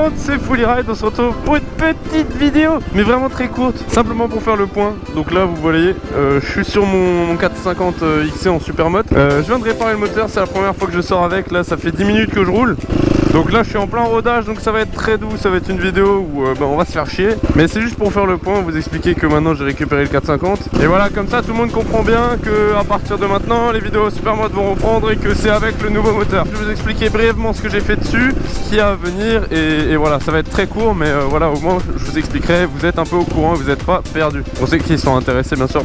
monde, c'est Fully Ride, on se retrouve pour une petite vidéo, mais vraiment très courte, simplement pour faire le point. Donc là vous voyez, je suis sur mon 450 XC en Supermoto. Je viens de réparer le moteur, c'est la première fois que je sors avec, là ça fait 10 minutes que je roule. Donc là je suis en plein rodage, donc ça va être très doux, ça va être une vidéo où on va se faire chier. Mais c'est juste pour faire le point, vous expliquer que maintenant j'ai récupéré le 450. Et voilà, comme ça tout le monde comprend bien que à partir de maintenant les vidéos Supermoto vont reprendre et que c'est avec le nouveau moteur. Je vais vous expliquer brièvement ce que j'ai fait dessus, ce qu'il y a à venir et voilà, ça va être très court mais voilà, au moins je vous expliquerai, vous êtes un peu au courant et vous n'êtes pas perdu. Pour ceux qui sont intéressés bien sûr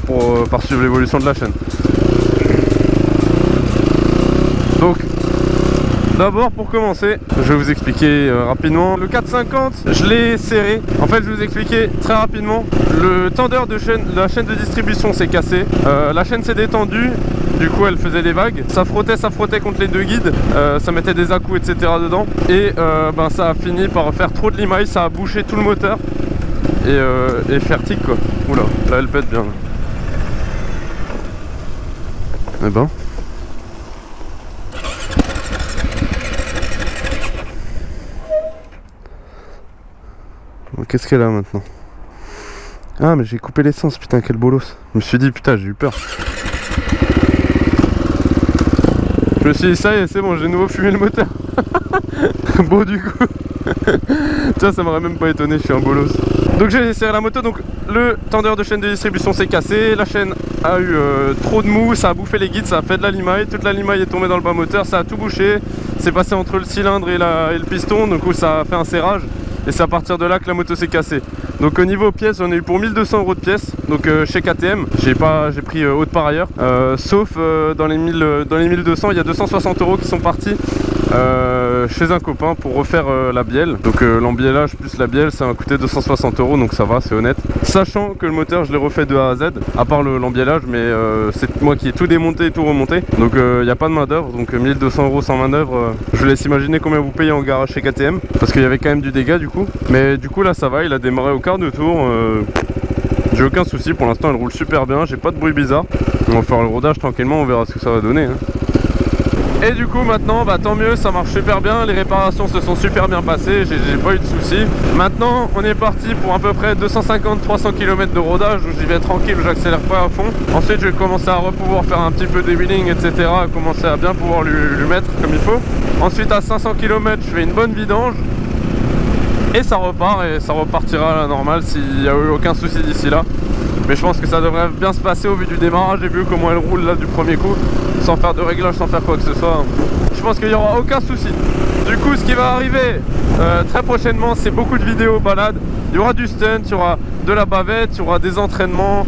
par suivre l'évolution de la chaîne. Donc d'abord pour commencer, je vais vous expliquer rapidement. Le 450, je l'ai serré. En fait je vais vous expliquer très rapidement. Le tendeur de la chaîne de distribution s'est cassé. La chaîne s'est détendue. Du coup elle faisait des vagues, ça frottait contre les deux guides, ça mettait des à-coups etc dedans. Et ça a fini par faire trop de limailles, ça a bouché tout le moteur. Et faire tic quoi. Oula, là elle pète bien là. Eh ben qu'est-ce qu'elle a maintenant? Ah mais j'ai coupé l'essence, putain quel bolos. Je me suis dit putain j'ai eu peur. Je me suis dit ça y est c'est bon, j'ai de nouveau fumé le moteur. Bon du coup tiens ça m'aurait même pas étonné, je suis un bolos. Donc j'ai serré la moto, donc le tendeur de chaîne de distribution s'est cassé. La chaîne a eu trop de mou, ça a bouffé les guides, ça a fait de la limaille. Toute la limaille est tombée dans le bas moteur, ça a tout bouché. C'est passé entre le cylindre et le piston, donc ça a fait un serrage. Et c'est à partir de là que la moto s'est cassée. Donc au niveau pièces, on a eu pour 1200 € de pièces. Donc chez KTM, j'ai pris haute par ailleurs. Sauf dans les 1200, il y a 260 € qui sont partis chez un copain pour refaire la bielle. Donc l'embiellage plus la bielle, ça m'a coûté 260 €, donc ça va, c'est honnête. Sachant que le moteur, je l'ai refait de A à Z, à part l'embiellage, mais c'est moi qui ai tout démonté et tout remonté. Donc il n'y a pas de main d'œuvre, donc 1200 € sans main d'œuvre. Je vous laisse imaginer combien vous payez en garage chez KTM, parce qu'il y avait quand même du dégât du coup. Mais du coup là ça va, il a démarré au quart de tour. J'ai aucun souci, pour l'instant elle roule super bien, j'ai pas de bruit bizarre. On va faire le rodage tranquillement, on verra ce que ça va donner hein. Et du coup maintenant, tant mieux, ça marche super bien, les réparations se sont super bien passées, j'ai pas eu de soucis. Maintenant on est parti pour à peu près 250-300 km de rodage où j'y vais tranquille, j'accélère pas à fond. Ensuite je vais commencer à pouvoir faire un petit peu des wheelings etc, commencer à bien pouvoir lui mettre comme il faut. Ensuite à 500 km je fais une bonne vidange. Et ça repart et ça repartira à la normale s'il n'y a eu aucun souci d'ici là. Mais je pense que ça devrait bien se passer au vu du démarrage. J'ai vu comment elle roule là du premier coup, sans faire de réglage, sans faire quoi que ce soit. Je pense qu'il n'y aura aucun souci. Du coup ce qui va arriver très prochainement, c'est beaucoup de vidéos balades. Il y aura du stunt, il y aura de la bavette, il y aura des entraînements.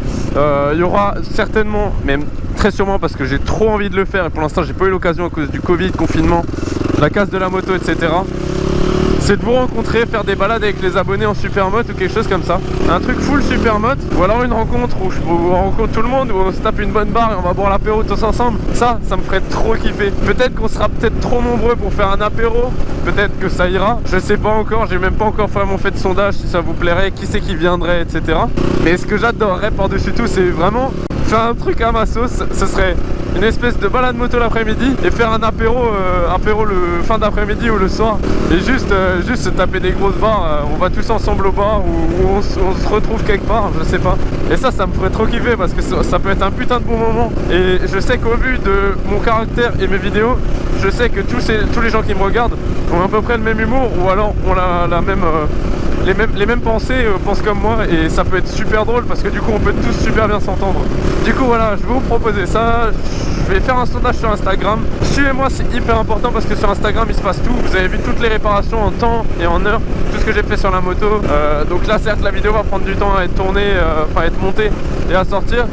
Il y aura certainement, même très sûrement parce que j'ai trop envie de le faire et pour l'instant j'ai pas eu l'occasion à cause du Covid, confinement, la casse de la moto etc. C'est de vous rencontrer, faire des balades avec les abonnés en Supermoto ou quelque chose comme ça. Un truc full Supermoto, ou alors une rencontre où je rencontre tout le monde, où on se tape une bonne barre et on va boire l'apéro tous ensemble. Ça me ferait trop kiffer. Peut-être qu'on sera peut-être trop nombreux pour faire un apéro, peut-être que ça ira. Je sais pas encore, j'ai même pas encore vraiment fait de sondage si ça vous plairait, qui c'est qui viendrait, etc. Mais ce que j'adorerais par-dessus tout, c'est vraiment faire un truc à ma sauce. Ce serait une espèce de balade moto l'après-midi et faire un apéro le fin d'après-midi ou le soir et juste se taper des grosses barres. On va tous ensemble au bar ou on se retrouve quelque part, je sais pas. Et ça me ferait trop kiffer parce que ça peut être un putain de bon moment. Et je sais qu'au vu de mon caractère et mes vidéos, je sais que tous les gens qui me regardent ont à peu près le même humour ou alors ont la même les mêmes pensées, pensent comme moi et ça peut être super drôle parce que du coup on peut tous super bien s'entendre. Du coup voilà, je vais vous proposer ça. Je vais faire un sondage sur Instagram. Suivez-moi, c'est hyper important parce que sur Instagram il se passe tout. Vous avez vu toutes les réparations en temps et en heure, tout ce que j'ai fait sur la moto. Donc là certes la vidéo va prendre du temps à être tournée, enfin à être montée et à sortir.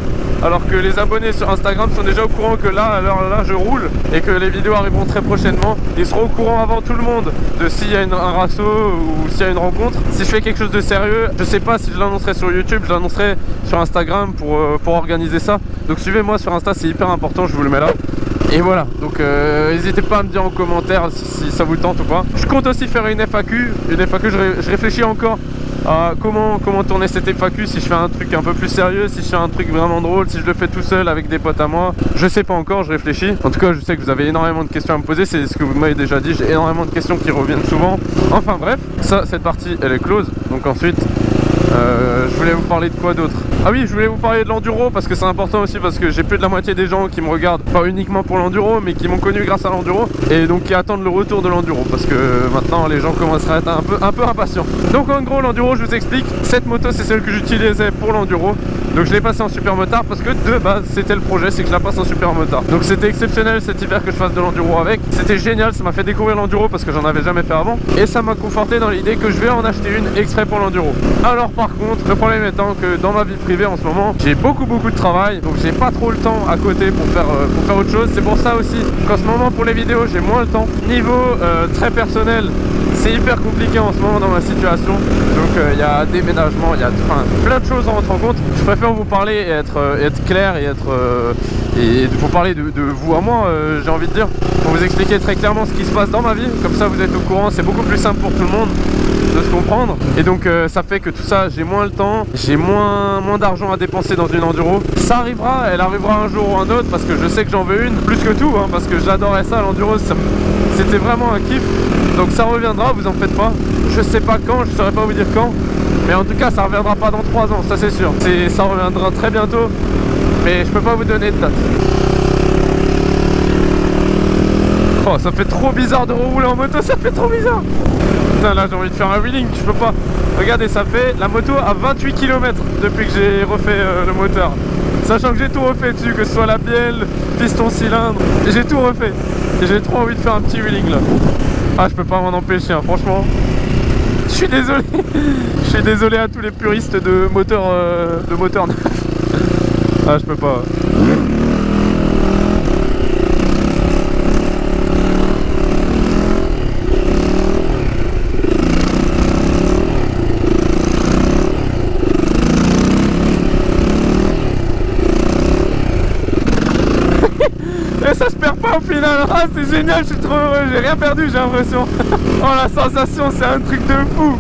Alors que les abonnés sur Instagram sont déjà au courant que là, là je roule et que les vidéos arriveront très prochainement. Ils seront au courant avant tout le monde de s'il y a un rasso ou s'il y a une rencontre. Si je fais quelque chose de sérieux, je sais pas si je l'annoncerai sur YouTube, je l'annoncerai sur Instagram pour organiser ça. Donc suivez-moi sur Insta, c'est hyper important, je vous le mets là. Et voilà, donc n'hésitez pas à me dire en commentaire si ça vous tente ou pas. Je compte aussi faire une FAQ, je réfléchis encore comment tourner cette FAQ, si je fais un truc un peu plus sérieux, si je fais un truc vraiment drôle, si je le fais tout seul avec des potes à moi. Je sais pas encore, je réfléchis. En tout cas, je sais que vous avez énormément de questions à me poser, c'est ce que vous m'avez déjà dit, j'ai énormément de questions qui reviennent souvent. Enfin bref, ça, cette partie, elle est close. Donc ensuite, je voulais vous parler de quoi d'autre? Ah oui, je voulais vous parler de l'enduro parce que c'est important aussi, parce que j'ai plus de la moitié des gens qui me regardent, pas uniquement pour l'enduro, mais qui m'ont connu grâce à l'enduro et donc qui attendent le retour de l'enduro parce que maintenant les gens commenceraient à être un peu impatients. Donc en gros, l'enduro, je vous explique, cette moto c'est celle que j'utilisais pour l'enduro. Donc je l'ai passé en super motard parce que de base c'était le projet, c'est que je la passe en super motard. Donc c'était exceptionnel cet hiver que je fasse de l'enduro avec. C'était génial, ça m'a fait découvrir l'enduro parce que j'en avais jamais fait avant. Et ça m'a conforté dans l'idée que je vais en acheter une exprès pour l'enduro. Alors par contre, le problème étant que dans ma vie privée en ce moment, j'ai beaucoup de travail. Donc j'ai pas trop le temps à côté pour faire autre chose. C'est pour ça aussi qu'en ce moment pour les vidéos j'ai moins le temps. Niveau très personnel, c'est hyper compliqué en ce moment dans ma situation. Donc il y a déménagement, il y a plein de choses à rentrer en compte. Je préfère vous parler et être clair et vous parler de vous à moi, j'ai envie de dire, pour vous expliquer très clairement ce qui se passe dans ma vie. Comme ça vous êtes au courant, c'est beaucoup plus simple pour tout le monde de se comprendre. Et donc ça fait que tout ça, j'ai moins le temps, j'ai moins d'argent à dépenser dans une enduro. Ça arrivera, elle arrivera un jour ou un autre parce que je sais que j'en veux une, plus que tout, hein, parce que j'adorais ça, l'enduro, c'était vraiment un kiff. Donc ça reviendra, vous en faites pas. Je sais pas quand, je saurais pas vous dire quand, mais en tout cas ça reviendra pas dans 3 ans, ça c'est sûr. Ça reviendra très bientôt, mais je peux pas vous donner de date. Oh, ça fait trop bizarre de rouler en moto, ça fait trop bizarre. Putain, là j'ai envie de faire un wheeling, je peux pas. Regardez, ça fait la moto à 28 km depuis que j'ai refait le moteur. Sachant que j'ai tout refait dessus, que ce soit la bielle, piston, cylindre, j'ai tout refait. Et j'ai trop envie de faire un petit wheeling là. Ah, je peux pas m'en empêcher, hein, franchement. Je suis désolé. Je suis désolé à tous les puristes de moteur neuf. Ah, je peux pas. Et ça se perd pas au final. Ah, c'est génial, je suis trop heureux, j'ai rien perdu, j'ai l'impression. Oh, la sensation, c'est un truc de fou.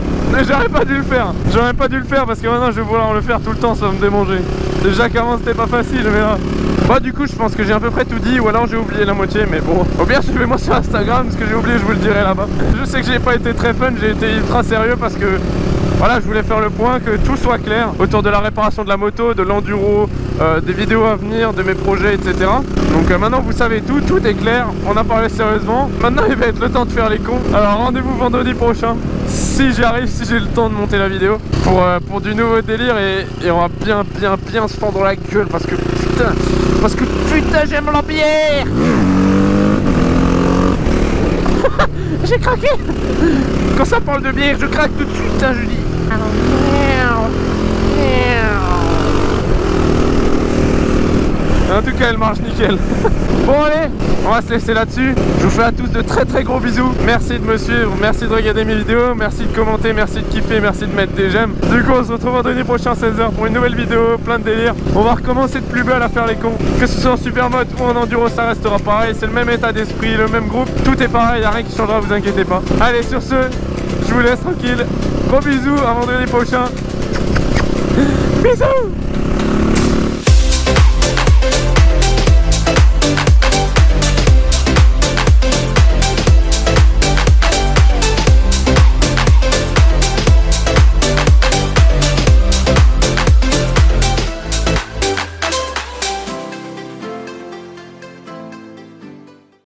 J'aurais pas dû le faire. J'aurais pas dû le faire parce que maintenant je vais vouloir le faire tout le temps, ça va me démanger. Déjà qu'avant c'était pas facile, mais là. Bah du coup je pense que j'ai à peu près tout dit, ou alors j'ai oublié la moitié, mais bon. Au pire suivez-moi sur Instagram, ce que j'ai oublié je vous le dirai là-bas. Je sais que j'ai pas été très fun, j'ai été ultra sérieux parce que voilà, je voulais faire le point, que tout soit clair autour de la réparation de la moto, de l'enduro, des vidéos à venir, de mes projets, etc. Donc maintenant vous savez tout, tout est clair, on a parlé sérieusement. Maintenant il va être le temps de faire les cons. Alors rendez-vous vendredi prochain, si j'y arrive, si j'ai le temps de monter la vidéo, pour du nouveau délire et on va bien se fendre la gueule parce que putain j'aime la bière. J'ai craqué. Quand ça parle de bière, je craque tout de suite, hein, je dis. En tout cas, elle marche nickel. Bon allez, on va se laisser là-dessus. Je vous fais à tous de très gros bisous. Merci de me suivre, merci de regarder mes vidéos, merci de commenter, merci de kiffer, merci de mettre des j'aime. Du coup, on se retrouve vendredi prochain à 16h pour une nouvelle vidéo, plein de délire. On va recommencer de plus belle à faire les cons. Que ce soit en super mode ou en enduro, ça restera pareil. C'est le même état d'esprit, le même groupe. Tout est pareil, y a rien qui changera, vous inquiétez pas. Allez, sur ce, je vous laisse tranquille. Gros bisous, à vendredi prochain. Bisous.